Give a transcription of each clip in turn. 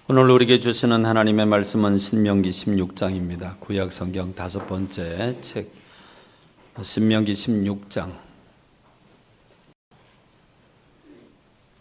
오늘 우리에게 주시는 하나님의 말씀은 신명기 16장입니다. 구약 성경 5번째 책 신명기 16장.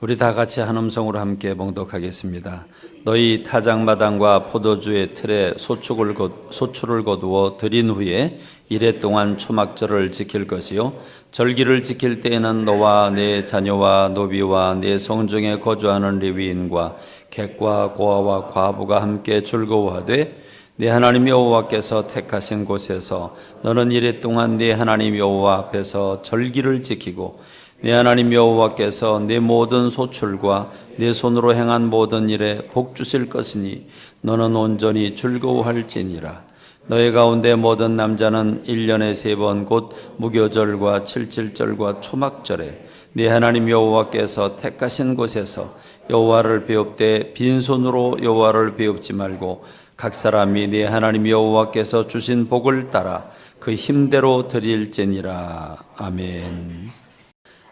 우리 다 같이 한 음성으로 함께 봉독하겠습니다. 너희 타작마당과 포도주의 틀에 소출을 거두어 들인 후에 이래 동안 초막절을 지킬 것이요 절기를 지킬 때에는 너와 내 자녀와 노비와 내 성중에 거주하는 레위인과 객과 고아와 과부가 함께 즐거워하되 내 하나님 여호와께서 택하신 곳에서 너는 이래 동안 내 하나님 여호와 앞에서 절기를 지키고 내 하나님 여호와께서 내 모든 소출과 내 손으로 행한 모든 일에 복 주실 것이니 너는 온전히 즐거워할지니라. 너희 가운데 모든 남자는 1년에 3번 곧 무교절과 칠칠절과 초막절에 네 하나님 여호와께서 택하신 곳에서 여호와를 배웁되 빈손으로 여호와를 배웁지 말고 각 사람이 네 하나님 여호와께서 주신 복을 따라 그 힘대로 드릴지니라. 아멘.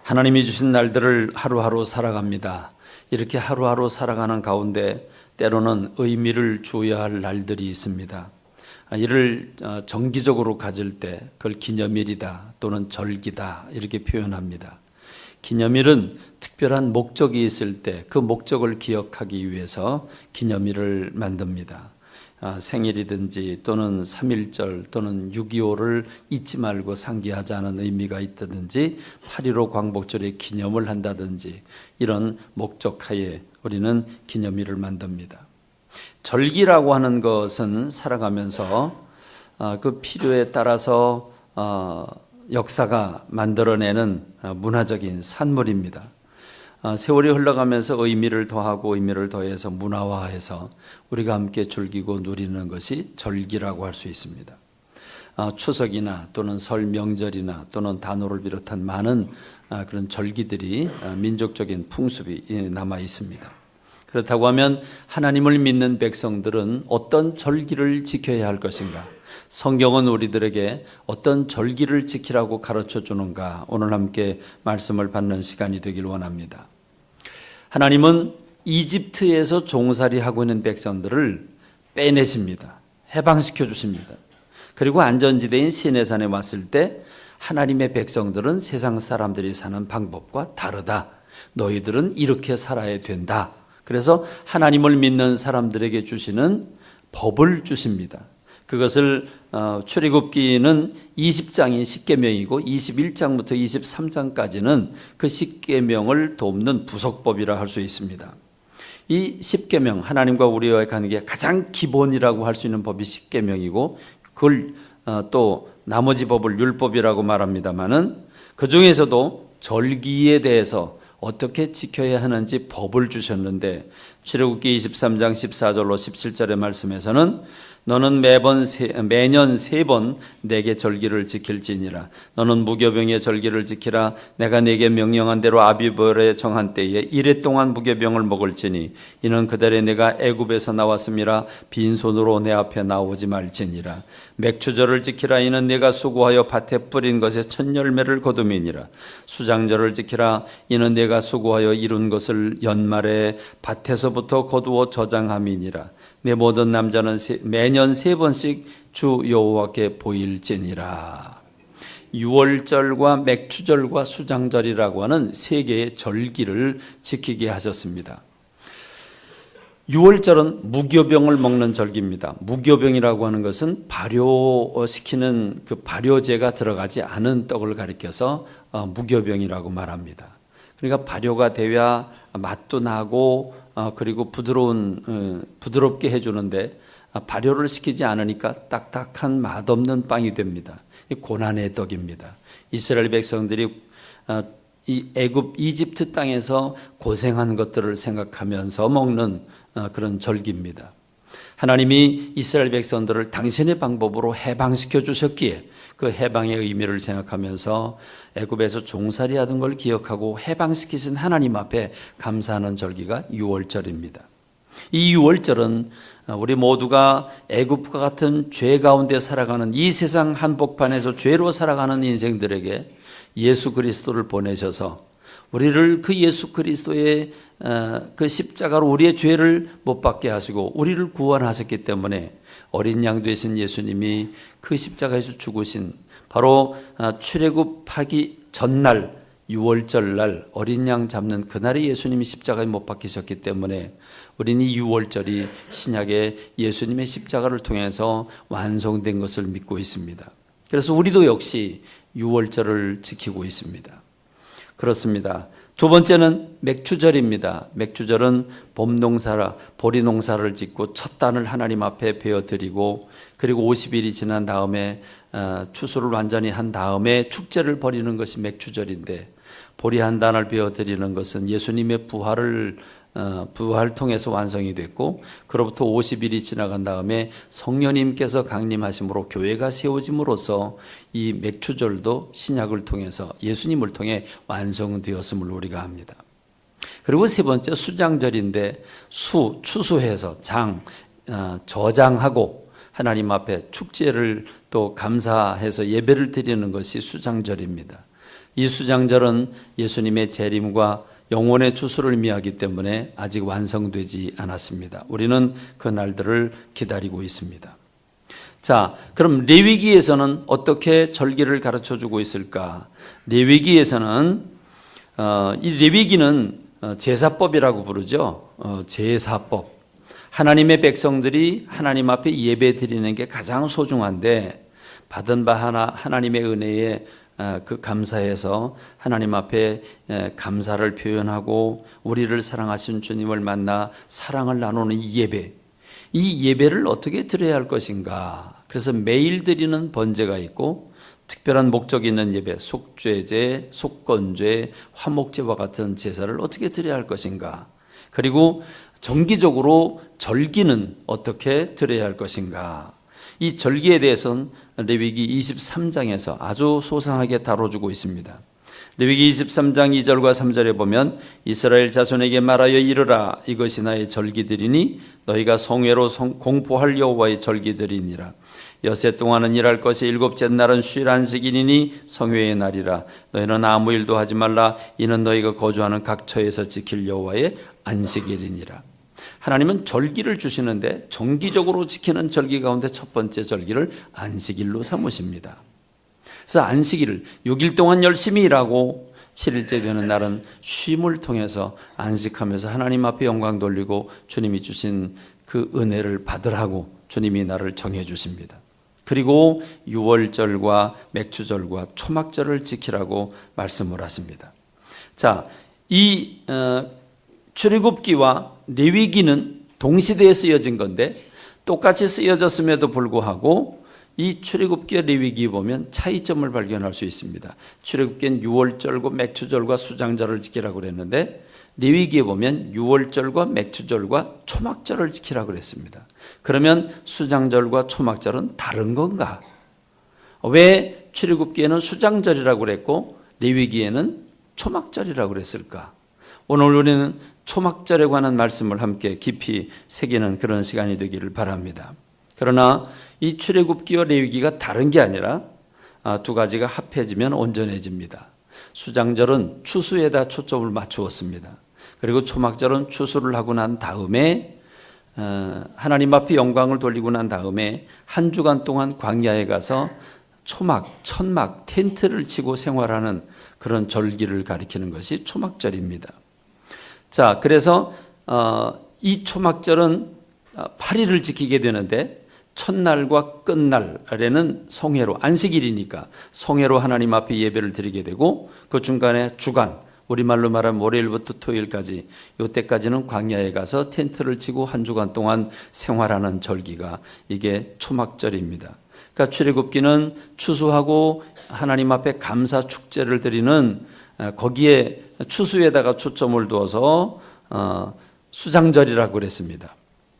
하나님이 주신 날들을 하루하루 살아갑니다. 이렇게 하루하루 살아가는 가운데 때로는 의미를 주어야 할 날들이 있습니다. 이를 정기적으로 가질 때 그걸 기념일이다 또는 절기다 이렇게 표현합니다. 기념일은 특별한 목적이 있을 때 그 목적을 기억하기 위해서 기념일을 만듭니다. 생일이든지 또는 3.1절 또는 6.25를 잊지 말고 상기하자는 의미가 있다든지 8.15 광복절에 기념을 한다든지 이런 목적하에 우리는 기념일을 만듭니다. 절기라고 하는 것은 살아가면서 그 필요에 따라서 역사가 만들어내는 문화적인 산물입니다. 세월이 흘러가면서 의미를 더하고 의미를 더해서 문화화해서 우리가 함께 즐기고 누리는 것이 절기라고 할 수 있습니다. 추석이나 또는 설 명절이나 또는 단오를 비롯한 많은 그런 절기들이 민족적인 풍습이 남아 있습니다. 그렇다고 하면 하나님을 믿는 백성들은 어떤 절기를 지켜야 할 것인가? 성경은 우리들에게 어떤 절기를 지키라고 가르쳐 주는가? 오늘 함께 말씀을 받는 시간이 되길 원합니다. 하나님은 이집트에서 종살이하고 있는 백성들을 빼내십니다. 해방시켜 주십니다. 그리고 안전지대인 시내산에 왔을 때 하나님의 백성들은 세상 사람들이 사는 방법과 다르다. 너희들은 이렇게 살아야 된다. 그래서 하나님을 믿는 사람들에게 주시는 법을 주십니다. 그것을 출애굽기는 20장이 십계명이고 21장부터 23장까지는 그 십계명을 돕는 부속법이라 할 수 있습니다. 이 십계명, 하나님과 우리와의 관계의 가장 기본이라고 할 수 있는 법이 십계명이고 그걸 또 나머지 법을 율법이라고 말합니다마는 그 중에서도 절기에 대해서 어떻게 지켜야 하는지 법을 주셨는데 출애굽기 23장 14절로 17절의 말씀에서는 너는 매년 3번 내게 절기를 지킬지니라. 너는 무교병의 절기를 지키라. 내가 내게 명령한 대로 아비벌에 정한 때에 이래 동안 무교병을 먹을지니 이는 그달에 내가 애굽에서 나왔음이라. 빈손으로 내 앞에 나오지 말지니라. 맥추절을 지키라. 이는 내가 수고하여 밭에 뿌린 것의 첫 열매를 거둠이니라. 수장절을 지키라. 이는 내가 수고하여 이룬 것을 연말에 밭에서부터 거두어 저장함이니라. 내 모든 남자는 매년 3번씩 주 여호와께 보일지니라. 유월절과 맥추절과 수장절이라고 하는 3개의 절기를 지키게 하셨습니다. 유월절은 무교병을 먹는 절기입니다. 무교병이라고 하는 것은 발효시키는 그 발효제가 들어가지 않은 떡을 가리켜서 무교병이라고 말합니다. 그러니까 발효가 돼야 맛도 나고 그리고 부드럽게 해주는데 발효를 시키지 않으니까 딱딱한 맛없는 빵이 됩니다. 이 고난의 떡입니다. 이스라엘 백성들이 이 애굽 이집트 땅에서 고생한 것들을 생각하면서 먹는 그런 절기입니다. 하나님이 이스라엘 백성들을 당신의 방법으로 해방시켜 주셨기에 그 해방의 의미를 생각하면서 애굽에서 종살이하던 걸 기억하고 해방시키신 하나님 앞에 감사하는 절기가 유월절입니다. 이 유월절은 우리 모두가 애굽과 같은 죄 가운데 살아가는 이 세상 한복판에서 죄로 살아가는 인생들에게 예수 그리스도를 보내셔서 우리를 그 예수 그리스도의 그 십자가로 우리의 죄를 못 받게 하시고 우리를 구원하셨기 때문에 어린 양 되신 예수님이 그 십자가에서 죽으신 바로 출애굽하기 전날 6월절 날 어린 양 잡는 그날에 예수님이 십자가에 못 박히셨기 때문에 우리는 이 6월절이 신약의 예수님의 십자가를 통해서 완성된 것을 믿고 있습니다. 그래서 우리도 역시 6월절을 지키고 있습니다. 그렇습니다. 두 번째는 맥추절입니다. 맥추절은 봄농사라 보리농사를 짓고 첫 단을 하나님 앞에 베어드리고 그리고 50일이 지난 다음에 추수를 완전히 한 다음에 축제를 벌이는 것이 맥추절인데 보리 한 단을 베어드리는 것은 예수님의 부활을 통해서 완성이 됐고 그로부터 50일이 지나간 다음에 성령님께서 강림하심으로 교회가 세워짐으로써 이 맥추절도 신약을 통해서 예수님을 통해 완성되었음을 우리가 압니다. 그리고 세 번째 수장절인데 추수해서 저장하고 하나님 앞에 축제를 또 감사해서 예배를 드리는 것이 수장절입니다. 이 수장절은 예수님의 재림과 영혼의 추수를 의미하기 때문에 아직 완성되지 않았습니다. 우리는 그 날들을 기다리고 있습니다. 자, 그럼 레위기에서는 어떻게 절기를 가르쳐주고 있을까? 레위기에서는 이 레위기는 제사법이라고 부르죠. 제사법. 하나님의 백성들이 하나님 앞에 예배 드리는 게 가장 소중한데 받은 바 하나님의 은혜에 그 감사해서 하나님 앞에 감사를 표현하고 우리를 사랑하신 주님을 만나 사랑을 나누는 이 예배, 이 예배를 어떻게 드려야 할 것인가? 그래서 매일 드리는 번제가 있고 특별한 목적이 있는 예배, 속죄제, 속건제, 화목제와 같은 제사를 어떻게 드려야 할 것인가? 그리고 정기적으로 절기는 어떻게 드려야 할 것인가? 이 절기에 대해서는 레위기 23장에서 아주 소상하게 다뤄주고 있습니다. 레위기 23장 2절과 3절에 보면 이스라엘 자손에게 말하여 이르라 이것이 나의 절기들이니 너희가 성회로 공포할 여호와의 절기들이니라. 엿새 동안은 일할 것이 일곱째 날은 쉴 안식일이니 성회의 날이라. 너희는 아무 일도 하지 말라. 이는 너희가 거주하는 각 처에서 지킬 여호와의 안식일이니라. 하나님은 절기를 주시는데 정기적으로 지키는 절기 가운데 첫 번째 절기를 안식일로 삼으십니다. 그래서 안식일을 6일 동안 열심히 일하고 7일째 되는 날은 쉼을 통해서 안식하면서 하나님 앞에 영광 돌리고 주님이 주신 그 은혜를 받으라고 주님이 나를 정해 주십니다. 그리고 6월절과 맥추절과 초막절을 지키라고 말씀을 하십니다. 자, 이 출애굽기와 레위기는 동시대에 쓰여진 건데 똑같이 쓰여졌음에도 불구하고 이 출애굽기와 레위기 보면 차이점을 발견할 수 있습니다. 출애굽기는 6월절과 맥추절과 수장절을 지키라고 그랬는데 레위기에 보면 6월절과 맥추절과 초막절을 지키라고 그랬습니다. 그러면 수장절과 초막절은 다른 건가? 왜 출애굽기에는 수장절이라고 그랬고 레위기에는 초막절이라고 그랬을까? 오늘 우리는 초막절에 관한 말씀을 함께 깊이 새기는 그런 시간이 되기를 바랍니다. 그러나 이 출애굽기와 레위기가 다른 게 아니라 두 가지가 합해지면 온전해집니다. 수장절은 추수에다 초점을 맞추었습니다. 그리고 초막절은 추수를 하고 난 다음에 하나님 앞에 영광을 돌리고 난 다음에 한 주간 동안 광야에 가서 초막, 천막, 텐트를 치고 생활하는 그런 절기를 가리키는 것이 초막절입니다. 자, 그래서 이 초막절은 8일을 지키게 되는데 첫날과 끝날에는 성회로 안식일이니까 성회로 하나님 앞에 예배를 드리게 되고 그 중간에 주간 우리말로 말하면 월요일부터 토요일까지 이때까지는 광야에 가서 텐트를 치고 한 주간 동안 생활하는 절기가 이게 초막절입니다. 그러니까 출애굽기는 추수하고 하나님 앞에 감사 축제를 드리는 거기에 추수에다가 초점을 두어서 수장절이라고 그랬습니다.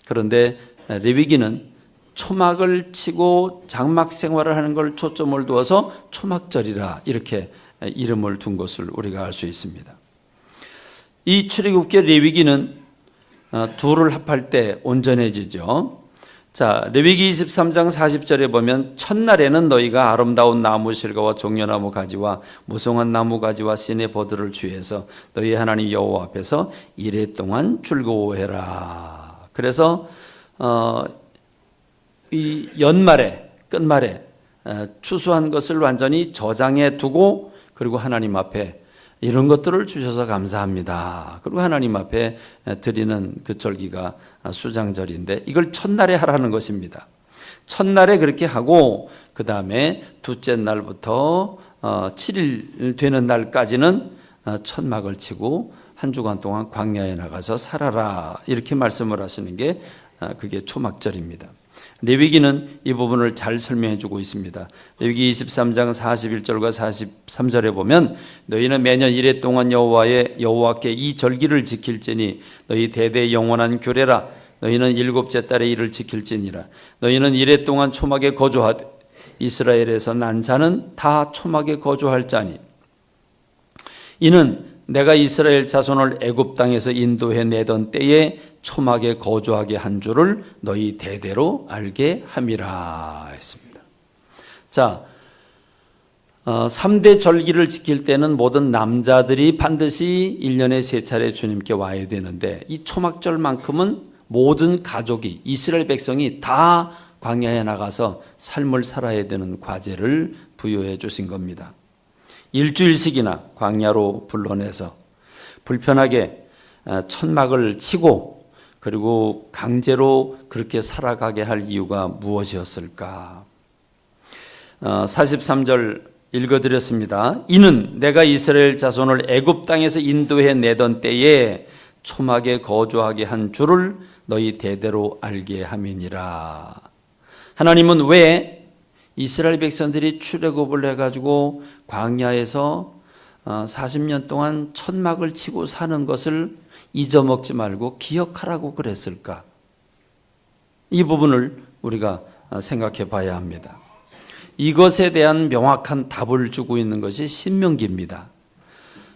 그런데 레위기는 초막을 치고 장막 생활을 하는 걸 초점을 두어서 초막절이라 이렇게 이름을 둔 것을 우리가 알 수 있습니다. 이 출애굽기 레위기는 둘을 합할 때 온전해지죠. 자, 레위기 23장 40절에 보면 첫날에는 너희가 아름다운 나무 실과와 종려나무 가지와 무성한 나무 가지와 시내 버들을 취해서 너희 하나님 여호와 앞에서 이레 동안 즐거워해라. 그래서 이 연말에 끝말에 추수한 것을 완전히 저장해 두고 그리고 하나님 앞에 이런 것들을 주셔서 감사합니다. 그리고 하나님 앞에 드리는 그 절기가 수장절인데 이걸 첫날에 하라는 것입니다. 첫날에 그렇게 하고 그 다음에 둘째 날부터 7일 되는 날까지는 천막을 치고 한 주간 동안 광야에 나가서 살아라 이렇게 말씀을 하시는 게 그게 초막절입니다. 레위기는 이 부분을 잘 설명해 주고 있습니다. 레위기 23장 41절과 43절에 보면 너희는 매년 이레 동안 여호와께 이 절기를 지킬지니 너희 대대 영원한 규례라. 너희는 일곱째 달에 이를 지킬지니라. 너희는 이레 동안 초막에 거주하되 이스라엘에서 난 자는 다 초막에 거주할 자니 이는 내가 이스라엘 자손을 애굽 땅에서 인도해 내던 때에 초막에 거주하게 한 줄을 너희 대대로 알게 함이라 했습니다. 자, 3대 절기를 지킬 때는 모든 남자들이 반드시 1년에 3차례 주님께 와야 되는데 이 초막절만큼은 모든 가족이 이스라엘 백성이 다 광야에 나가서 삶을 살아야 되는 과제를 부여해 주신 겁니다. 일주일씩이나 광야로 불러내서 불편하게 천막을 치고 그리고 강제로 그렇게 살아가게 할 이유가 무엇이었을까? 43절 읽어드렸습니다. 이는 내가 이스라엘 자손을 애굽 땅에서 인도해 내던 때에 초막에 거주하게 한 줄을 너희 대대로 알게 함이니라. 하나님은 왜 이스라엘 백성들이 출애굽을 해가지고 광야에서 40년 동안 천막을 치고 사는 것을 잊어먹지 말고 기억하라고 그랬을까? 이 부분을 우리가 생각해 봐야 합니다. 이것에 대한 명확한 답을 주고 있는 것이 신명기입니다.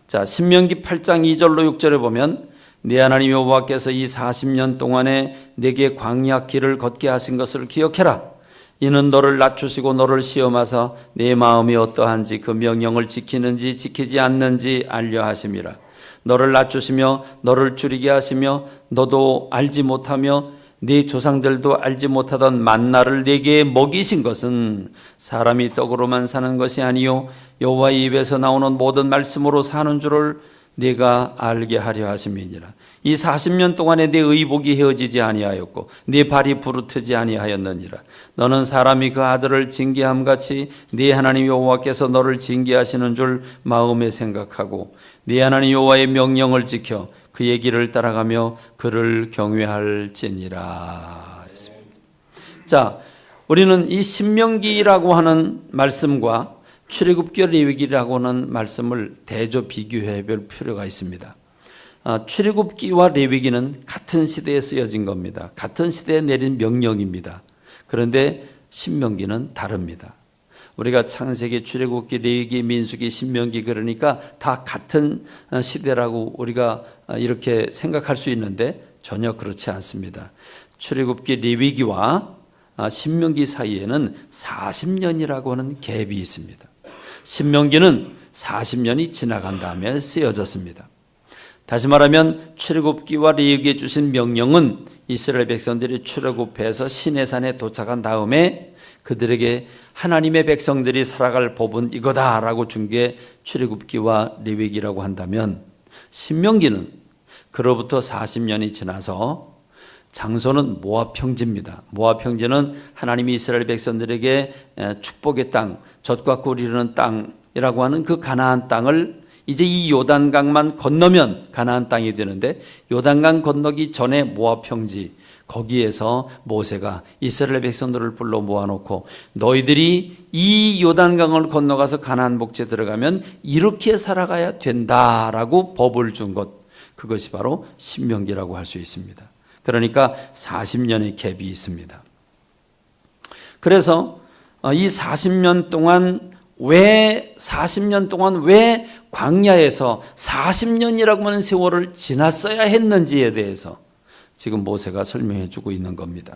자, 신명기 8장 2절로 6절에 보면 네 하나님 여호와께서 이 40년 동안에 내게 광야 길을 걷게 하신 것을 기억해라. 이는 너를 낮추시고 너를 시험하사 내 마음이 어떠한지 그 명령을 지키는지 지키지 않는지 알려 하심이라. 너를 낮추시며 너를 줄이게 하시며 너도 알지 못하며 네 조상들도 알지 못하던 만나를 네게 먹이신 것은 사람이 떡으로만 사는 것이 아니요 여호와의 입에서 나오는 모든 말씀으로 사는 줄을 네가 알게 하려 하심이니라. 이 40년 동안에 네 의복이 헤어지지 아니하였고 네 발이 부르트지 아니하였느니라. 너는 사람이 그 아들을 징계함같이 네 하나님 여호와께서 너를 징계하시는 줄 마음에 생각하고 네 하나님 여호와의 명령을 지켜 그의 길을 따라가며 그를 경외할지니라 했습니다. 자, 우리는 이 신명기라고 하는 말씀과 출애굽기 레위기라고 하는 말씀을 대조 비교해 볼 필요가 있습니다. 출애굽기와 레위기는 같은 시대에 쓰여진 겁니다. 같은 시대에 내린 명령입니다. 그런데 신명기는 다릅니다. 우리가 창세기, 출애굽기, 레위기, 민수기, 신명기 그러니까 다 같은 시대라고 우리가 이렇게 생각할 수 있는데 전혀 그렇지 않습니다. 출애굽기, 레위기와 신명기 사이에는 40년이라고 하는 갭이 있습니다. 신명기는 40년이 지나간 다음에 쓰여졌습니다. 다시 말하면 출애굽기와 레위기에 주신 명령은 이스라엘 백성들이 출애굽해서 시내산에 도착한 다음에 그들에게 하나님의 백성들이 살아갈 법은 이거다라고 준 게 출애굽기와 레위기라고 한다면 신명기는 그로부터 40년이 지나서 장소는 모압 평지입니다. 모압 평지는 하나님이 이스라엘 백성들에게 축복의 땅, 젖과 꿀이 흐르는 땅이라고 하는 그 가나안 땅을 이제 이 요단강만 건너면 가나안 땅이 되는데 요단강 건너기 전에 모압 평지 거기에서 모세가 이스라엘 백성들을 불러 모아놓고 너희들이 이 요단강을 건너가서 가나안 복지에 들어가면 이렇게 살아가야 된다라고 법을 준 것, 그것이 바로 신명기라고 할 수 있습니다. 그러니까 40년의 갭이 있습니다. 그래서 이 40년 동안 왜 광야에서 40년이라고 하는 세월을 지났어야 했는지에 대해서 지금 모세가 설명해 주고 있는 겁니다.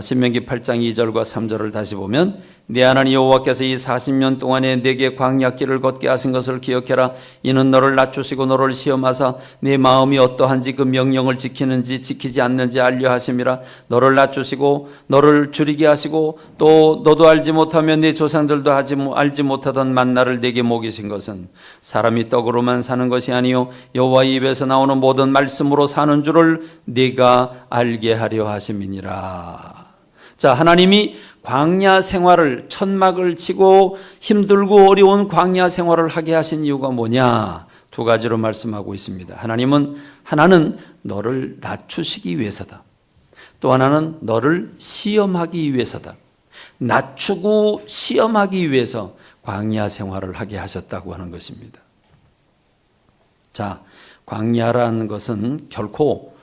신명기 8장 2절과 3절을 다시 보면 네 하나님 여호와께서 이 40년 동안에 네게 광야길을 걷게 하신 것을 기억해라. 이는 너를 낮추시고 너를 시험하사 네 마음이 어떠한지 그 명령을 지키는지 지키지 않는지 알려 하심이라. 너를 낮추시고 너를 줄이게 하시고 또 너도 알지 못하면 네 조상들도 알지 못하던 만나를 네게 먹이신 것은 사람이 떡으로만 사는 것이 아니요 여호와의 입에서 나오는 모든 말씀으로 사는 줄을 네가 알게 하려 하심이니라. 자, 하나님이 광야 생활을, 천막을 치고 힘들고 어려운 광야 생활을 하게 하신 이유가 뭐냐? 두 가지로 말씀하고 있습니다. 하나는 너를 낮추시기 위해서다. 또 하나는 너를 시험하기 위해서다. 낮추고 시험하기 위해서 광야 생활을 하게 하셨다고 하는 것입니다. 자, 광야라는 것은 결코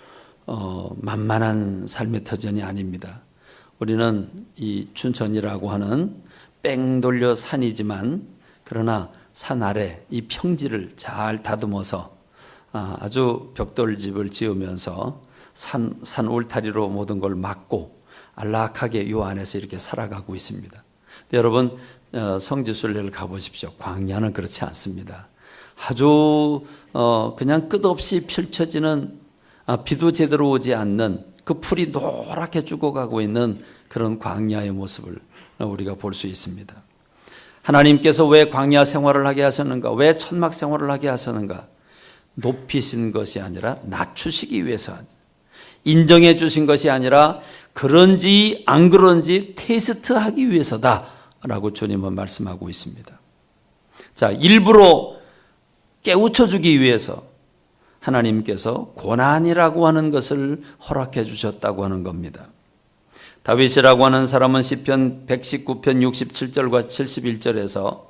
만만한 삶의 터전이 아닙니다. 우리는 이 춘천이라고 하는 뺑 돌려 산이지만 그러나 산 아래 이 평지를 잘 다듬어서 아주 벽돌집을 지으면서 산 울타리로 모든 걸 막고 안락하게 요 안에서 이렇게 살아가고 있습니다. 여러분 성지순례를 가보십시오. 광야는 그렇지 않습니다. 아주 그냥 끝없이 펼쳐지는 비도 제대로 오지 않는 그 풀이 노랗게 죽어가고 있는 그런 광야의 모습을 우리가 볼 수 있습니다. 하나님께서 왜 광야 생활을 하게 하셨는가? 왜 천막 생활을 하게 하셨는가? 높이신 것이 아니라 낮추시기 위해서, 인정해 주신 것이 아니라 그런지 안 그런지 테스트하기 위해서다라고 주님은 말씀하고 있습니다. 자, 일부러 깨우쳐주기 위해서 하나님께서 고난이라고 하는 것을 허락해 주셨다고 하는 겁니다. 다윗이라고 하는 사람은 시편 119편 67절과 71절에서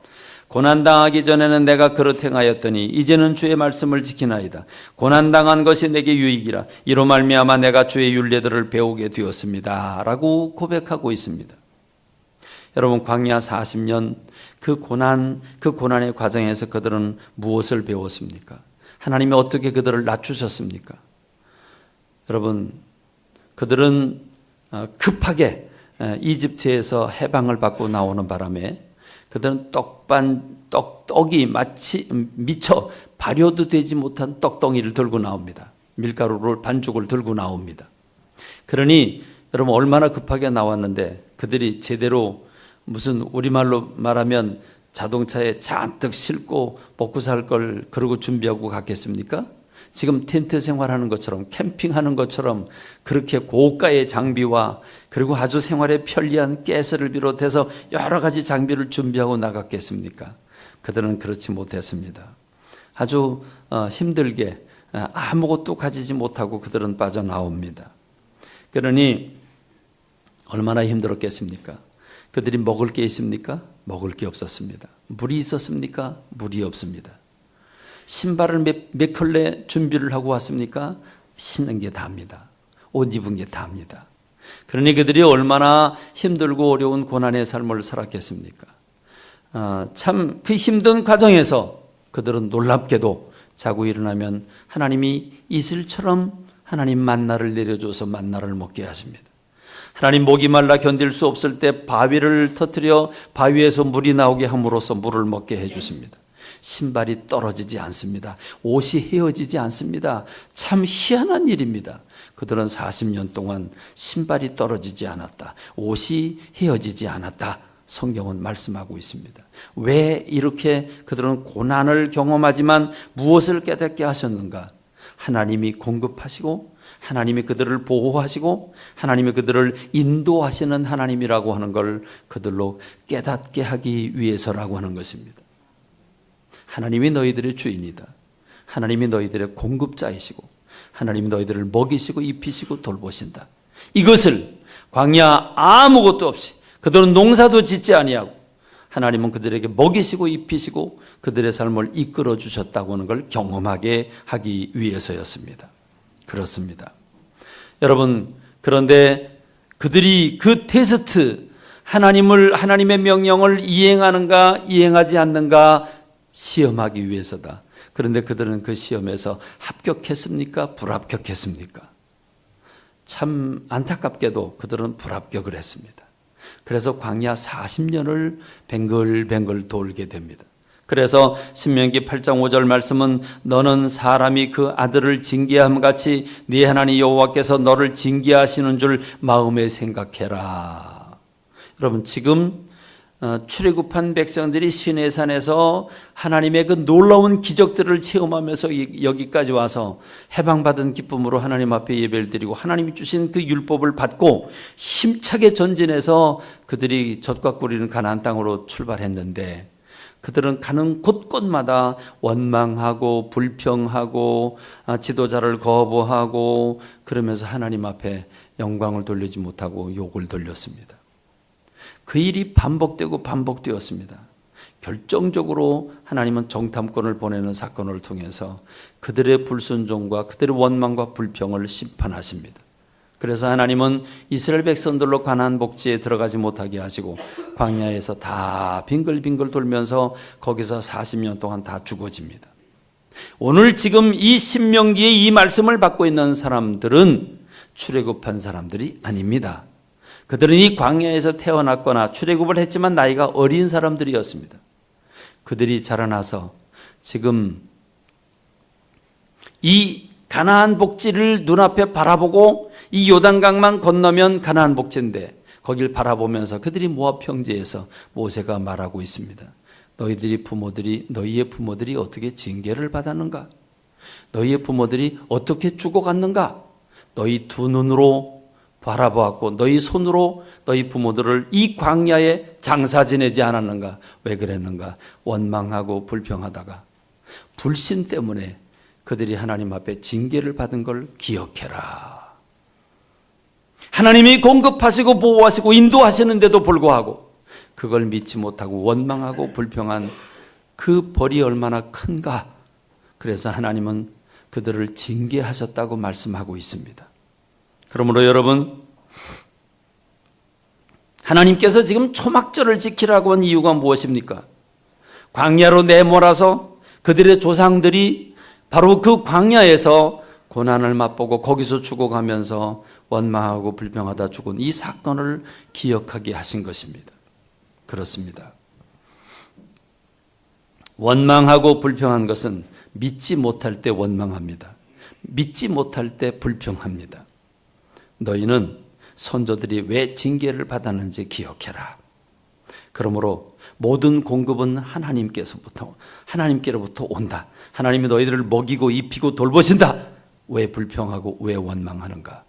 고난당하기 전에는 내가 그릇 행하였더니 이제는 주의 말씀을 지키나이다. 고난당한 것이 내게 유익이라. 이로 말미암아 내가 주의 율례들을 배우게 되었습니다. 라고 고백하고 있습니다. 여러분, 광야 40년 그 고난의 과정에서 그들은 무엇을 배웠습니까? 하나님이 어떻게 그들을 낮추셨습니까? 여러분, 그들은 급하게 이집트에서 해방을 받고 나오는 바람에 그들은 떡이 마치 미처 발효도 되지 못한 떡덩이를 들고 나옵니다. 밀가루를 반죽을 들고 나옵니다. 그러니 여러분, 얼마나 급하게 나왔는데 그들이 제대로 무슨 우리말로 말하면 자동차에 잔뜩 싣고 먹고 살 걸 그러고 준비하고 갔겠습니까? 지금 텐트 생활하는 것처럼, 캠핑하는 것처럼 그렇게 고가의 장비와 그리고 아주 생활에 편리한 가스를 비롯해서 여러 가지 장비를 준비하고 나갔겠습니까? 그들은 그렇지 못했습니다. 아주 힘들게 아무것도 가지지 못하고 그들은 빠져나옵니다. 그러니 얼마나 힘들었겠습니까? 그들이 먹을 게 있습니까? 먹을 게 없었습니다. 물이 있었습니까? 물이 없습니다. 신발을 몇 켤레 준비를 하고 왔습니까? 신는 게 다입니다. 옷 입은 게 다입니다. 그러니 그들이 얼마나 힘들고 어려운 고난의 삶을 살았겠습니까? 참 그 힘든 과정에서 그들은 놀랍게도 자고 일어나면 하나님이 이슬처럼 하나님 만나를 내려줘서 만나를 먹게 하십니다. 하나님 목이 말라 견딜 수 없을 때 바위를 터뜨려 바위에서 물이 나오게 함으로써 물을 먹게 해주십니다. 신발이 떨어지지 않습니다. 옷이 헤어지지 않습니다. 참 희한한 일입니다. 그들은 40년 동안 신발이 떨어지지 않았다. 옷이 헤어지지 않았다. 성경은 말씀하고 있습니다. 왜 이렇게 그들은 고난을 경험하지만 무엇을 깨닫게 하셨는가? 하나님이 공급하시고 하나님이 그들을 보호하시고 하나님이 그들을 인도하시는 하나님이라고 하는 걸 그들로 깨닫게 하기 위해서라고 하는 것입니다. 하나님이 너희들의 주인이다. 하나님이 너희들의 공급자이시고 하나님이 너희들을 먹이시고 입히시고 돌보신다. 이것을 광야 아무것도 없이 그들은 농사도 짓지 아니하고 하나님은 그들에게 먹이시고 입히시고 그들의 삶을 이끌어 주셨다고 하는 걸 경험하게 하기 위해서였습니다. 그렇습니다. 여러분, 그런데 그들이 그 테스트, 하나님의 명령을 이행하는가 이행하지 않는가 시험하기 위해서다. 그런데 그들은 그 시험에서 합격했습니까? 불합격했습니까? 참 안타깝게도 그들은 불합격을 했습니다. 그래서 광야 40년을 뱅글뱅글 돌게 됩니다. 그래서 신명기 8장 5절 말씀은 너는 사람이 그 아들을 징계함 같이 네 하나님 여호와께서 너를 징계하시는 줄 마음에 생각해라. 여러분, 지금 출애굽한 백성들이 시내산에서 하나님의 그 놀라운 기적들을 체험하면서 여기까지 와서 해방받은 기쁨으로 하나님 앞에 예배를 드리고 하나님이 주신 그 율법을 받고 힘차게 전진해서 그들이 젖과 꿀이는 가나안 땅으로 출발했는데, 그들은 가는 곳곳마다 원망하고 불평하고 지도자를 거부하고 그러면서 하나님 앞에 영광을 돌리지 못하고 욕을 돌렸습니다. 그 일이 반복되고 반복되었습니다. 결정적으로 하나님은 정탐꾼을 보내는 사건을 통해서 그들의 불순종과 그들의 원망과 불평을 심판하십니다. 그래서 하나님은 이스라엘 백성들로 가나안 복지에 들어가지 못하게 하시고 광야에서 다 빙글빙글 돌면서 거기서 40년 동안 다 죽어집니다. 오늘 지금 이 신명기의 이 말씀을 받고 있는 사람들은 출애굽한 사람들이 아닙니다. 그들은 이 광야에서 태어났거나 출애굽을 했지만 나이가 어린 사람들이었습니다. 그들이 자라나서 지금 이 가나안 복지를 눈앞에 바라보고 이 요단강만 건너면 가나안 복지인데 거길 바라보면서 그들이 모압 평지에서 모세가 말하고 있습니다. 너희의 부모들이 어떻게 징계를 받았는가? 너희의 부모들이 어떻게 죽어갔는가? 너희 두 눈으로 바라보았고 너희 손으로 너희 부모들을 이 광야에 장사 지내지 않았는가? 왜 그랬는가? 원망하고 불평하다가 불신 때문에 그들이 하나님 앞에 징계를 받은 걸 기억해라. 하나님이 공급하시고 보호하시고 인도하시는데도 불구하고 그걸 믿지 못하고 원망하고 불평한 그 벌이 얼마나 큰가? 그래서 하나님은 그들을 징계하셨다고 말씀하고 있습니다. 그러므로 여러분, 하나님께서 지금 초막절을 지키라고 한 이유가 무엇입니까? 광야로 내몰아서 그들의 조상들이 바로 그 광야에서 고난을 맛보고 거기서 죽어가면서 원망하고 불평하다 죽은 이 사건을 기억하게 하신 것입니다. 그렇습니다. 원망하고 불평한 것은 믿지 못할 때 원망합니다. 믿지 못할 때 불평합니다. 너희는 선조들이 왜 징계를 받았는지 기억해라. 그러므로 모든 공급은 하나님께로부터 온다. 하나님이 너희들을 먹이고 입히고 돌보신다. 왜 불평하고 왜 원망하는가?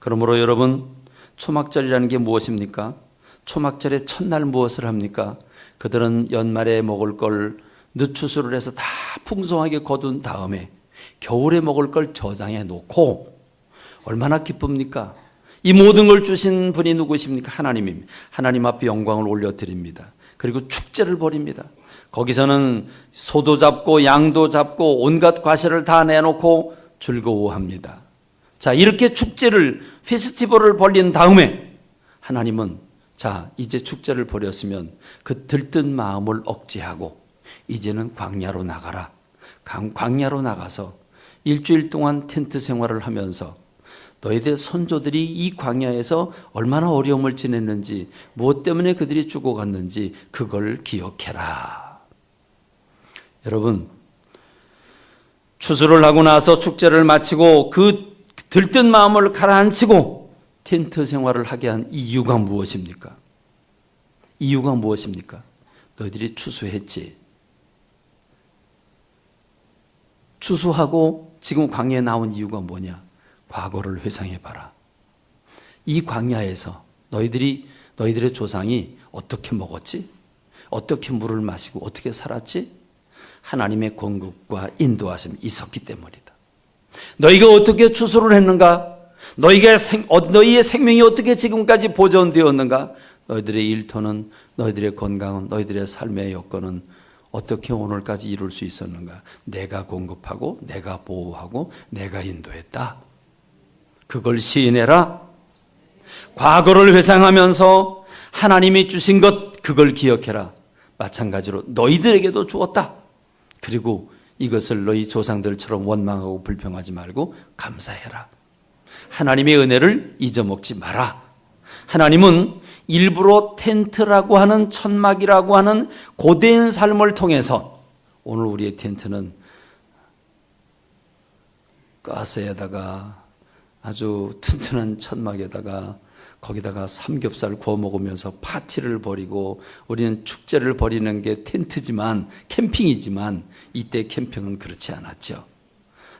그러므로 여러분, 초막절이라는 게 무엇입니까? 초막절의 첫날 무엇을 합니까? 그들은 연말에 먹을 걸 늦추수를 해서 다 풍성하게 거둔 다음에 겨울에 먹을 걸 저장해 놓고 얼마나 기쁩니까? 이 모든 걸 주신 분이 누구십니까? 하나님입니다. 하나님 앞에 영광을 올려드립니다. 그리고 축제를 벌입니다. 거기서는 소도 잡고 양도 잡고 온갖 과실을 다 내놓고 즐거워합니다. 자, 이렇게 축제를 페스티벌을 벌린 다음에 하나님은 자, 이제 축제를 벌였으면 그 들뜬 마음을 억제하고 이제는 광야로 나가라. 광야로 나가서 일주일 동안 텐트 생활을 하면서 너희들 선조들이 이 광야에서 얼마나 어려움을 지냈는지, 무엇 때문에 그들이 죽어갔는지 그걸 기억해라. 여러분, 추수를 하고 나서 축제를 마치고 그 들뜬 마음을 가라앉히고 텐트 생활을 하게 한 이유가 무엇입니까? 이유가 무엇입니까? 너희들이 추수했지. 추수하고 지금 광야에 나온 이유가 뭐냐? 과거를 회상해봐라. 이 광야에서 너희들의 조상이 어떻게 먹었지? 어떻게 물을 마시고 어떻게 살았지? 하나님의 공급과 인도하심이 있었기 때문이다. 너희가 어떻게 추수를 했는가? 너희의 생명이 어떻게 지금까지 보존되었는가? 너희들의 일터는, 너희들의 건강은, 너희들의 삶의 여건은 어떻게 오늘까지 이룰 수 있었는가? 내가 공급하고 내가 보호하고 내가 인도했다. 그걸 시인해라. 과거를 회상하면서 하나님이 주신 것 그걸 기억해라. 마찬가지로 너희들에게도 주었다. 그리고 이것을 너희 조상들처럼 원망하고 불평하지 말고 감사해라. 하나님의 은혜를 잊어먹지 마라. 하나님은 일부러 텐트라고 하는 천막이라고 하는 고된 삶을 통해서 오늘 우리의 텐트는 가스에다가 아주 튼튼한 천막에다가 거기다가 삼겹살 구워 먹으면서 파티를 벌이고 우리는 축제를 벌이는 게 텐트지만, 캠핑이지만 이때 캠핑은 그렇지 않았죠.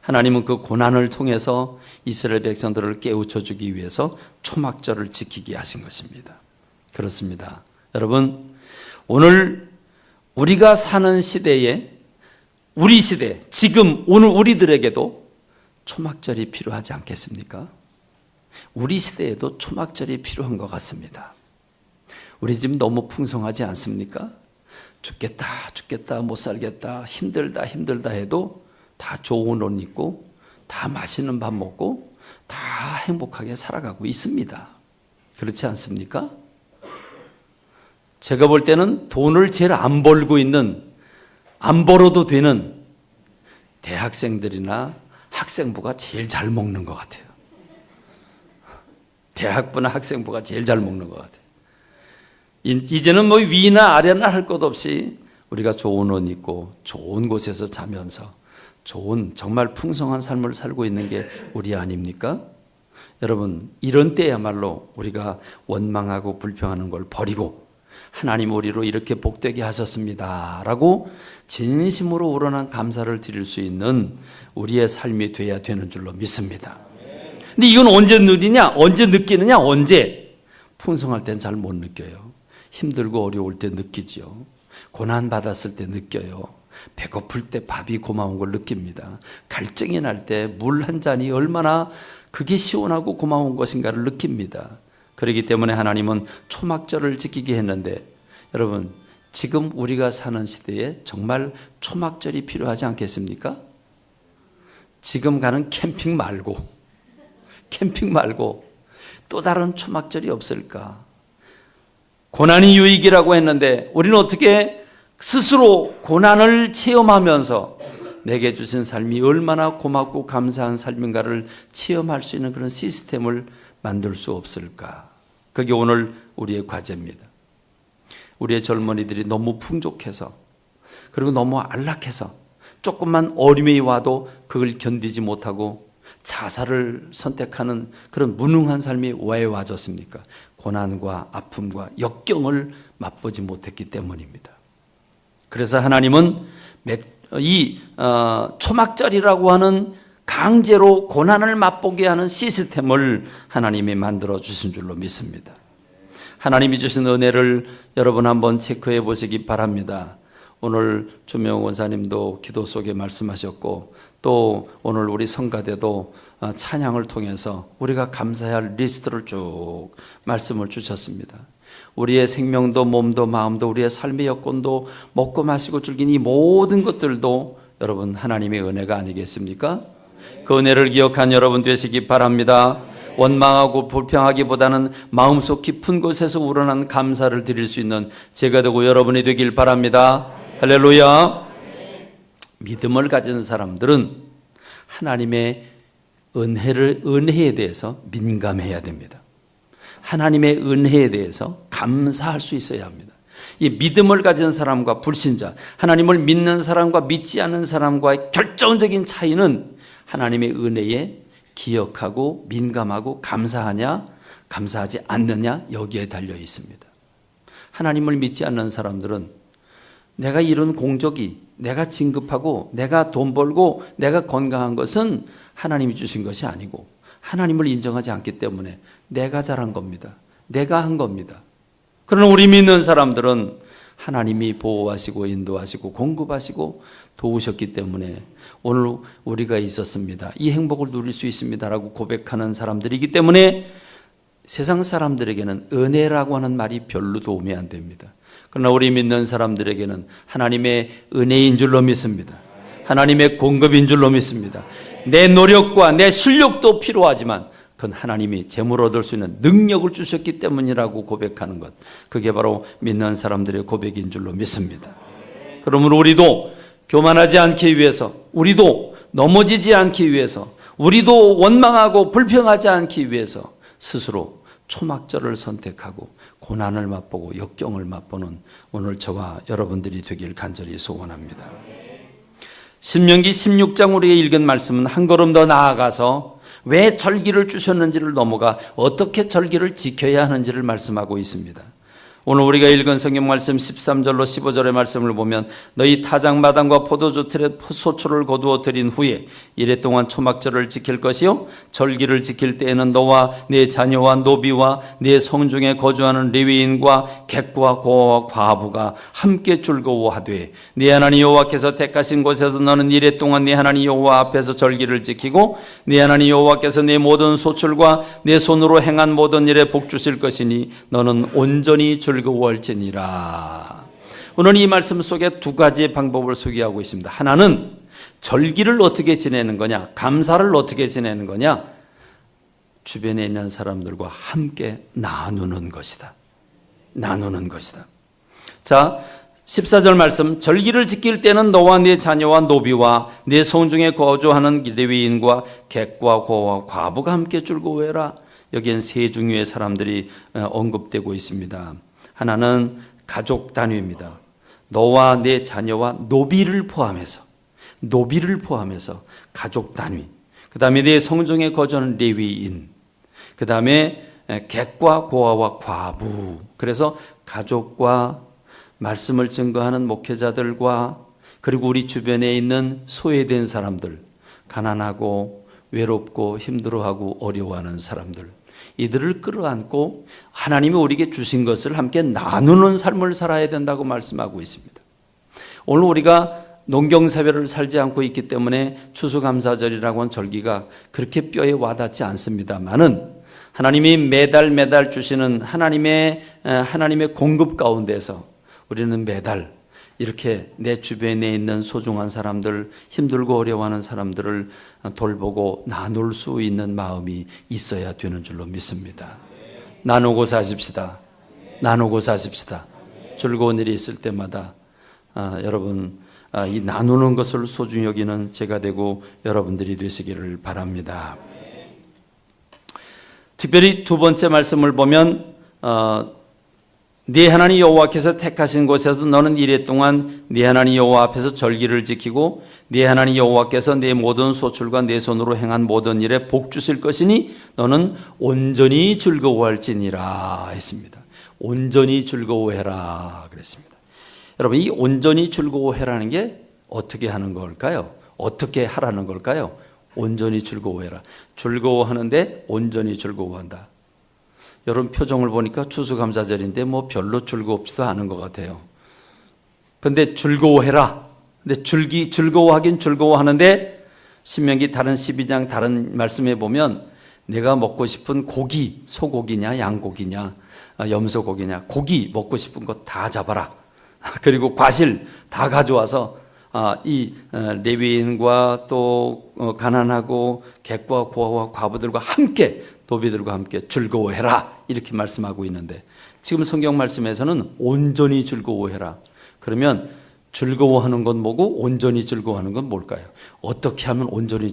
하나님은 그 고난을 통해서 이스라엘 백성들을 깨우쳐 주기 위해서 초막절을 지키게 하신 것입니다. 그렇습니다. 여러분, 오늘 우리가 사는 시대에, 우리 시대, 지금 오늘 우리들에게도 초막절이 필요하지 않겠습니까? 우리 시대에도 초막절이 필요한 것 같습니다. 우리 집 너무 풍성하지 않습니까? 죽겠다 못 살겠다 힘들다 해도 다 좋은 옷 입고 다 맛있는 밥 먹고 다 행복하게 살아가고 있습니다. 그렇지 않습니까? 제가 볼 때는 돈을 제일 안 벌고 있는, 안 벌어도 되는 대학생들이나 학생부가 제일 잘 먹는 것 같아요. 대학부나 학생부가 제일 잘 먹는 것 같아요. 이제는 뭐 위나 아래나 할 것 없이 우리가 좋은 옷 입고 좋은 곳에서 자면서 좋은 정말 풍성한 삶을 살고 있는 게 우리 아닙니까? 여러분, 이런 때야말로 우리가 원망하고 불평하는 걸 버리고 하나님 우리로 이렇게 복되게 하셨습니다 라고 진심으로 우러난 감사를 드릴 수 있는 우리의 삶이 돼야 되는 줄로 믿습니다. 근데 이건 언제 누리냐? 언제 느끼느냐? 언제? 풍성할 땐 잘 못 느껴요. 힘들고 어려울 때 느끼죠. 고난받았을 때 느껴요. 배고플 때 밥이 고마운 걸 느낍니다. 갈증이 날 때 물 한 잔이 얼마나 그게 시원하고 고마운 것인가를 느낍니다. 그렇기 때문에 하나님은 초막절을 지키게 했는데, 여러분, 지금 우리가 사는 시대에 정말 초막절이 필요하지 않겠습니까? 지금 가는 캠핑 말고 또 다른 초막절이 없을까? 고난이 유익이라고 했는데 우리는 어떻게 스스로 고난을 체험하면서 내게 주신 삶이 얼마나 고맙고 감사한 삶인가를 체험할 수 있는 그런 시스템을 만들 수 없을까? 그게 오늘 우리의 과제입니다. 우리의 젊은이들이 너무 풍족해서, 그리고 너무 안락해서 조금만 어려움이 와도 그걸 견디지 못하고 자살을 선택하는 그런 무능한 삶이 왜 와졌습니까? 고난과 아픔과 역경을 맛보지 못했기 때문입니다. 그래서 하나님은 이 초막절이라고 하는 강제로 고난을 맛보게 하는 시스템을 하나님이 만들어 주신 줄로 믿습니다. 하나님이 주신 은혜를 여러분 한번 체크해 보시기 바랍니다. 오늘 주명 원사님도 기도 속에 말씀하셨고, 또 오늘 우리 성가대도 찬양을 통해서 우리가 감사해야 할 리스트를 쭉 말씀을 주셨습니다. 우리의 생명도 몸도 마음도 우리의 삶의 여건도 먹고 마시고 즐긴 이 모든 것들도 여러분 하나님의 은혜가 아니겠습니까? 그 은혜를 기억한 여러분 되시기 바랍니다. 원망하고 불평하기보다는 마음속 깊은 곳에서 우러난 감사를 드릴 수 있는 제가 되고 여러분이 되길 바랍니다. 할렐루야. 믿음을 가진 사람들은 하나님의 은혜에 대해서 민감해야 됩니다. 하나님의 은혜에 대해서 감사할 수 있어야 합니다. 이 믿음을 가진 사람과 불신자, 하나님을 믿는 사람과 믿지 않는 사람과의 결정적인 차이는 하나님의 은혜에 기억하고 민감하고 감사하냐, 감사하지 않느냐, 여기에 달려 있습니다. 하나님을 믿지 않는 사람들은 내가 이룬 공적이, 내가 진급하고 내가 돈 벌고 내가 건강한 것은 하나님이 주신 것이 아니고 하나님을 인정하지 않기 때문에 내가 잘한 겁니다. 내가 한 겁니다. 그러나 우리 믿는 사람들은 하나님이 보호하시고 인도하시고 공급하시고 도우셨기 때문에 오늘 우리가 있었습니다. 이 행복을 누릴 수 있습니다라고 고백하는 사람들이기 때문에 세상 사람들에게는 은혜라고 하는 말이 별로 도움이 안 됩니다. 그러나 우리 믿는 사람들에게는 하나님의 은혜인 줄로 믿습니다. 하나님의 공급인 줄로 믿습니다. 내 노력과 내 실력도 필요하지만 그건 하나님이 재물을 얻을 수 있는 능력을 주셨기 때문이라고 고백하는 것, 그게 바로 믿는 사람들의 고백인 줄로 믿습니다. 그러므로 우리도 교만하지 않기 위해서, 우리도 넘어지지 않기 위해서, 우리도 원망하고 불평하지 않기 위해서 스스로 초막절을 선택하고 고난을 맛보고 역경을 맛보는 오늘 저와 여러분들이 되길 간절히 소원합니다. 신명기 16장 우리가 읽은 말씀은 한 걸음 더 나아가서 왜 절기를 주셨는지를 넘어가 어떻게 절기를 지켜야 하는지를 말씀하고 있습니다. 오늘 우리가 읽은 성경 말씀 13절로 15절의 말씀을 보면 너희 타작마당과 포도주 틀에 소초를 거두어 드린 후에 이래 동안 초막절을 지킬 것이요 절기를 지킬 때에는 너와 네 자녀와 노비와 네 성중에 거주하는 레위인과 객과 고아와 과부가 함께 즐거워하되 네 하나님 여호와께서 택하신 곳에서 너는 이래 동안 네 하나님 여호와 앞에서 절기를 지키고 네 하나님 여호와께서 네 모든 소출과 네 손으로 행한 모든 일에 복 주실 것이니 너는 온전히 즐거워할지니라. 오늘 이 말씀 속에 두 가지의 방법을 소개하고 있습니다. 하나는 절기를 어떻게 지내는 거냐, 감사를 어떻게 지내는 거냐, 주변에 있는 사람들과 함께 나누는 것이다. 나누는 것이다. 자, 14절 말씀, 절기를 지킬 때는 너와 네 자녀와 노비와 네 성중에 거주하는 레위인과 객과 고아와 과부가 함께 즐거워해라. 여기엔 세 종류의 사람들이 언급되고 있습니다. 하나는 가족 단위입니다. 너와 내 자녀와 노비를 포함해서 가족 단위. 그 다음에 내 성중에 거주하는 레위인. 그 다음에 객과 고아와 과부. 그래서 가족과 말씀을 증거하는 목회자들과 그리고 우리 주변에 있는 소외된 사람들, 가난하고 외롭고 힘들어하고 어려워하는 사람들, 이들을 끌어안고 하나님이 우리에게 주신 것을 함께 나누는 삶을 살아야 된다고 말씀하고 있습니다. 오늘 우리가 농경사회를 살지 않고 있기 때문에 추수감사절이라고 하는 절기가 그렇게 뼈에 와닿지 않습니다만은 하나님이 매달 주시는 하나님의 공급 가운데서 우리는 매달 이렇게 내 주변에 있는 소중한 사람들, 힘들고 어려워하는 사람들을 돌보고 나눌 수 있는 마음이 있어야 되는 줄로 믿습니다. 나누고 사십시다. 나누고 사십시다. 즐거운 일이 있을 때마다 여러분 이 나누는 것을 소중히 여기는 제가 되고 여러분들이 되시기를 바랍니다. 특별히 두 번째 말씀을 보면 네 하나님 여호와께서 택하신 곳에서 너는 이래 동안 네 하나님 여호와 앞에서 절기를 지키고 네 하나님 여호와께서 네 모든 소출과 네 손으로 행한 모든 일에 복 주실 것이니 너는 온전히 즐거워할지니라 했습니다. 온전히 즐거워해라 그랬습니다. 여러분, 이 온전히 즐거워해라는 게 어떻게 하는 걸까요? 어떻게 하라는 걸까요? 온전히 즐거워해라. 즐거워하는데 온전히 즐거워한다. 여러분 표정을 보니까 추수감사절인데 뭐 별로 즐겁지도 않은 것 같아요. 근데 즐거워해라. 근데 즐거워하긴 즐거워하는데 신명기 다른 12장 다른 말씀에 보면 내가 먹고 싶은 고기, 소고기냐 양고기냐 염소고기냐 고기 먹고 싶은 거 다 잡아라. 그리고 과실 다 가져와서 이 레위인과 또 가난하고 객과 고아와 과부들과 함께 노비들과 함께 즐거워해라 이렇게 말씀하고 있는데 지금 성경 말씀에서는 온전히 즐거워해라. 그러면 즐거워하는 건 뭐고 온전히 즐거워하는 건 뭘까요? 어떻게 하면 온전히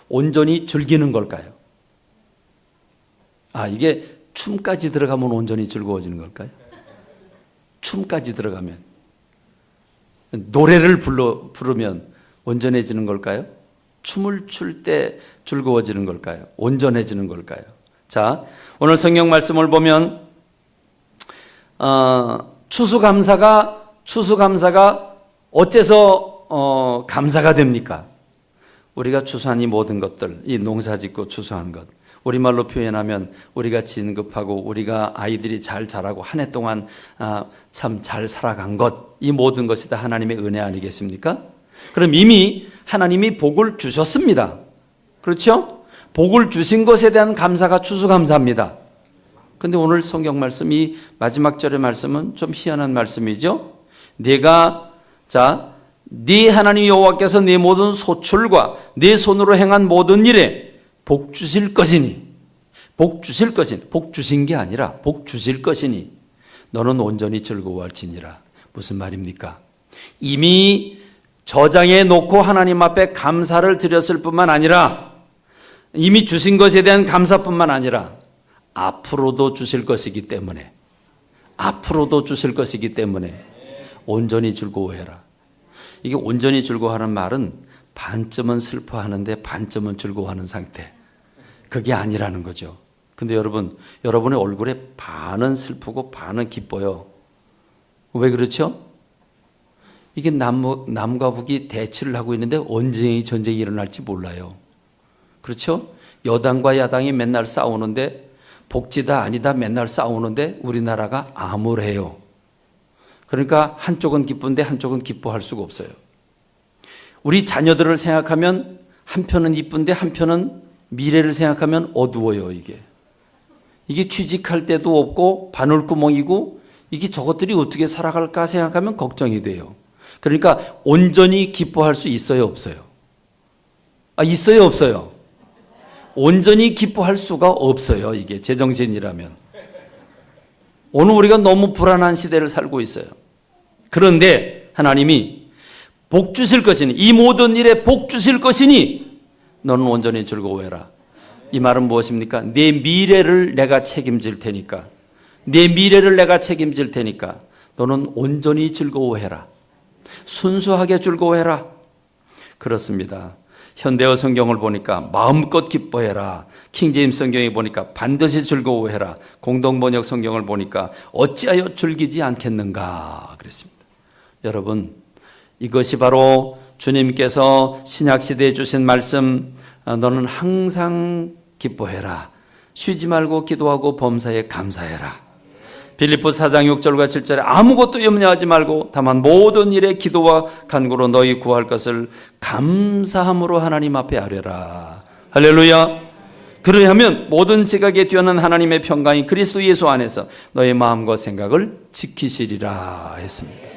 온전히 즐기는 걸까요? 이게 춤까지 들어가면 온전히 즐거워지는 걸까요? 춤까지 들어가면 노래를 부르면 온전해지는 걸까요? 춤을 출 때 즐거워지는 걸까요? 온전해지는 걸까요? 자, 오늘 성경 말씀을 보면 추수감사가 어째서 감사가 됩니까? 우리가 추수한 이 모든 것들, 이 농사짓고 추수한 것, 우리말로 표현하면 우리가 진급하고 우리가 아이들이 잘 자라고 한 해 동안 참 잘 살아간 것, 이 모든 것이 다 하나님의 은혜 아니겠습니까? 그럼 이미 하나님이 복을 주셨습니다. 그렇죠? 복을 주신 것에 대한 감사가 추수감사입니다. 그런데 오늘 성경 말씀이 마지막 절의 말씀은 좀 희한한 말씀이죠. 네 하나님 여호와께서 네 모든 소출과 네 손으로 행한 모든 일에 복 주실 것이니 복 주신 게 아니라 복 주실 것이니 너는 온전히 즐거워할지니라. 무슨 말입니까? 이미 저장해 놓고 하나님 앞에 감사를 드렸을 뿐만 아니라 이미 주신 것에 대한 감사뿐만 아니라 앞으로도 주실 것이기 때문에 온전히 즐거워해라. 이게 온전히 즐거워하는 말은 반쯤은 슬퍼하는데 반쯤은 즐거워하는 상태. 그게 아니라는 거죠. 근데 여러분의 얼굴에 반은 슬프고 반은 기뻐요. 왜 그렇죠? 이게 남과 북이 대치를 하고 있는데 언제 전쟁이 일어날지 몰라요. 그렇죠? 여당과 야당이 맨날 싸우는데 복지다 아니다 맨날 싸우는데 우리나라가 암울해요. 그러니까 한쪽은 기쁜데 한쪽은 기뻐할 수가 없어요. 우리 자녀들을 생각하면 한편은 이쁜데 한편은 미래를 생각하면 어두워요. 이게 취직할 때도 없고 바늘구멍이고 이게 저것들이 어떻게 살아갈까 생각하면 걱정이 돼요. 그러니까 온전히 기뻐할 수 있어요, 없어요? 있어요, 없어요? 온전히 기뻐할 수가 없어요. 이게 제정신이라면. 오늘 우리가 너무 불안한 시대를 살고 있어요. 그런데 하나님이 복 주실 것이니, 이 모든 일에 복 주실 것이니 너는 온전히 즐거워해라. 이 말은 무엇입니까? 내 미래를 내가 책임질 테니까, 너는 온전히 즐거워해라. 순수하게 즐거워해라. 그렇습니다. 현대어 성경을 보니까 마음껏 기뻐해라. 킹제임스 성경에 보니까 반드시 즐거워해라. 공동번역 성경을 보니까 어찌하여 즐기지 않겠는가 그랬습니다. 여러분, 이것이 바로 주님께서 신약시대에 주신 말씀, 너는 항상 기뻐해라. 쉬지 말고 기도하고 범사에 감사해라. 빌립보 4장 6절과 7절에 아무것도 염려하지 말고 다만 모든 일에 기도와 간구로 너희 구할 것을 감사함으로 하나님 앞에 아뢰라. 할렐루야. 그러하면 모든 지각에 뛰어난 하나님의 평강이 그리스도 예수 안에서 너의 마음과 생각을 지키시리라 했습니다.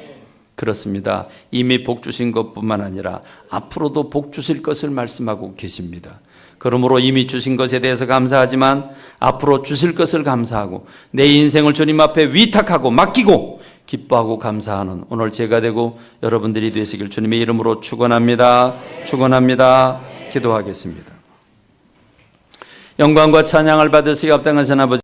그렇습니다. 이미 복 주신 것뿐만 아니라 앞으로도 복 주실 것을 말씀하고 계십니다. 그러므로 이미 주신 것에 대해서 감사하지만 앞으로 주실 것을 감사하고 내 인생을 주님 앞에 위탁하고 맡기고 기뻐하고 감사하는 오늘 제가 되고 여러분들이 되시길 주님의 이름으로 축원합니다. 기도하겠습니다. 영광과 찬양을 받으시기 합당하신 아버지,